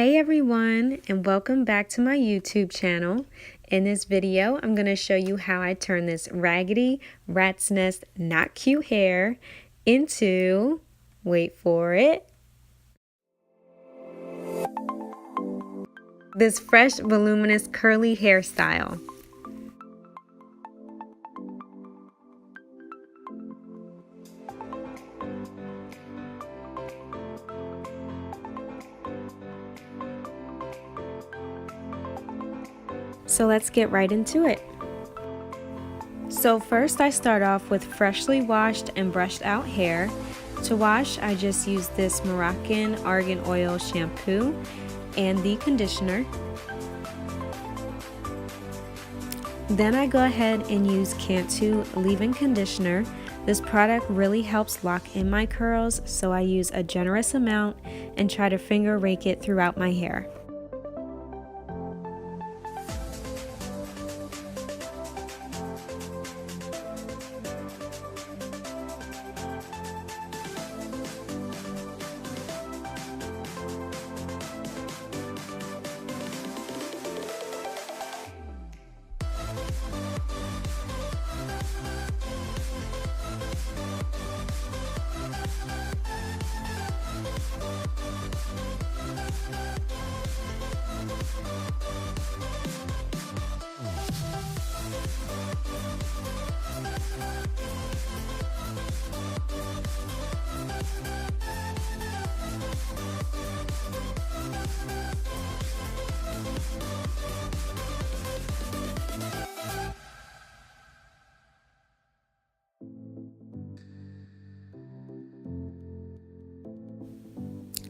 Hey everyone, and welcome back to my YouTube channel. In this video, I'm going to show you how I turn this raggedy rat's nest not cute hair into, wait for it, this fresh voluminous curly hairstyle. So let's get right into it. So first I start off with freshly washed and brushed out hair. To wash, I just use this Moroccan Argan oil shampoo and the conditioner. Then I go ahead and use Cantu leave-in conditioner. This product really helps lock in my curls, so I use a generous amount and try to finger rake it throughout my hair.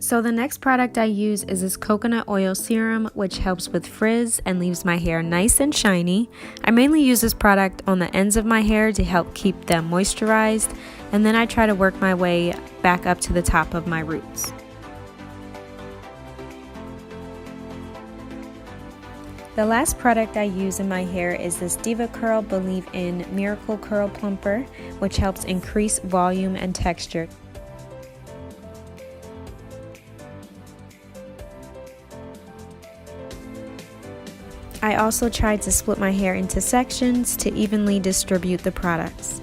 So the next product I use is this coconut oil serum, which helps with frizz and leaves my hair nice and shiny. I mainly use this product on the ends of my hair to help keep them moisturized, and then I try to work my way back up to the top of my roots. The last product I use in my hair is this DevaCurl Believe-In Miracle Curl Plumper, which helps increase volume and texture. I also tried to split my hair into sections to evenly distribute the products.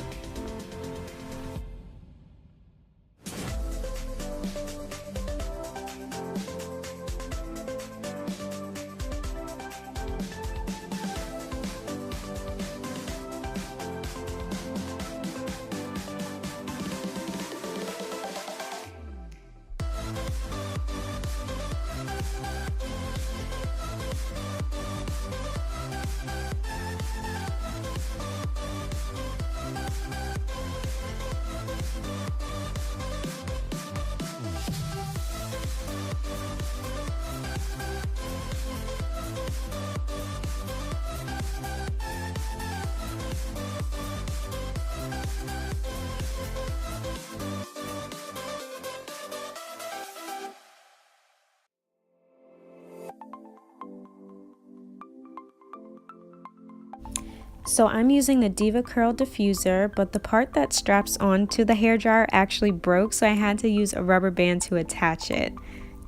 So I'm using the DevaCurl Diffuser, but the part that straps onto the hairdryer actually broke, so I had to use a rubber band to attach it.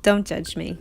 Don't judge me.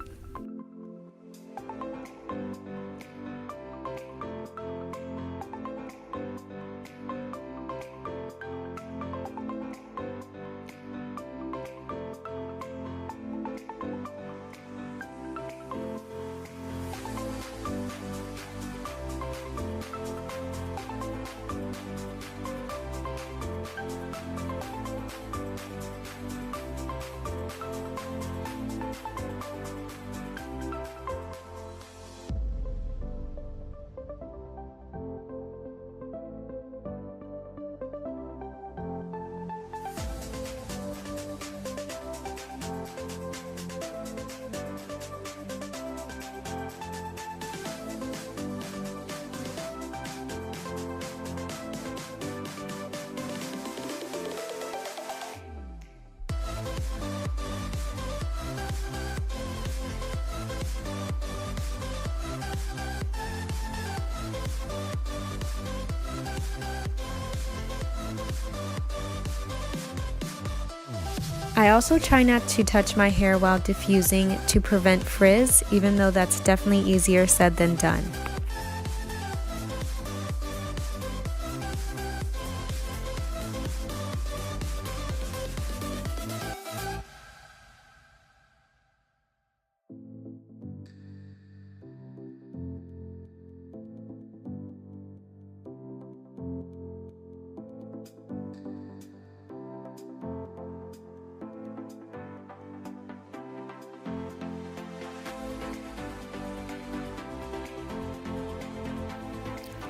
I also try not to touch my hair while diffusing to prevent frizz, even though that's definitely easier said than done.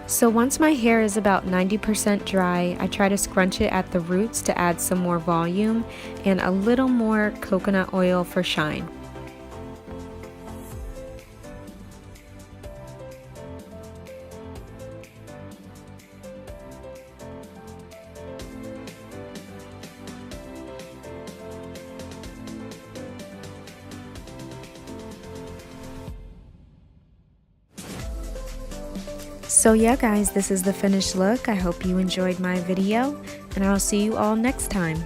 So once my hair is about 90% dry, I try to scrunch it at the roots to add some more volume and a little more coconut oil for shine. So yeah guys, this is the finished look. I hope you enjoyed my video, and I'll see you all next time.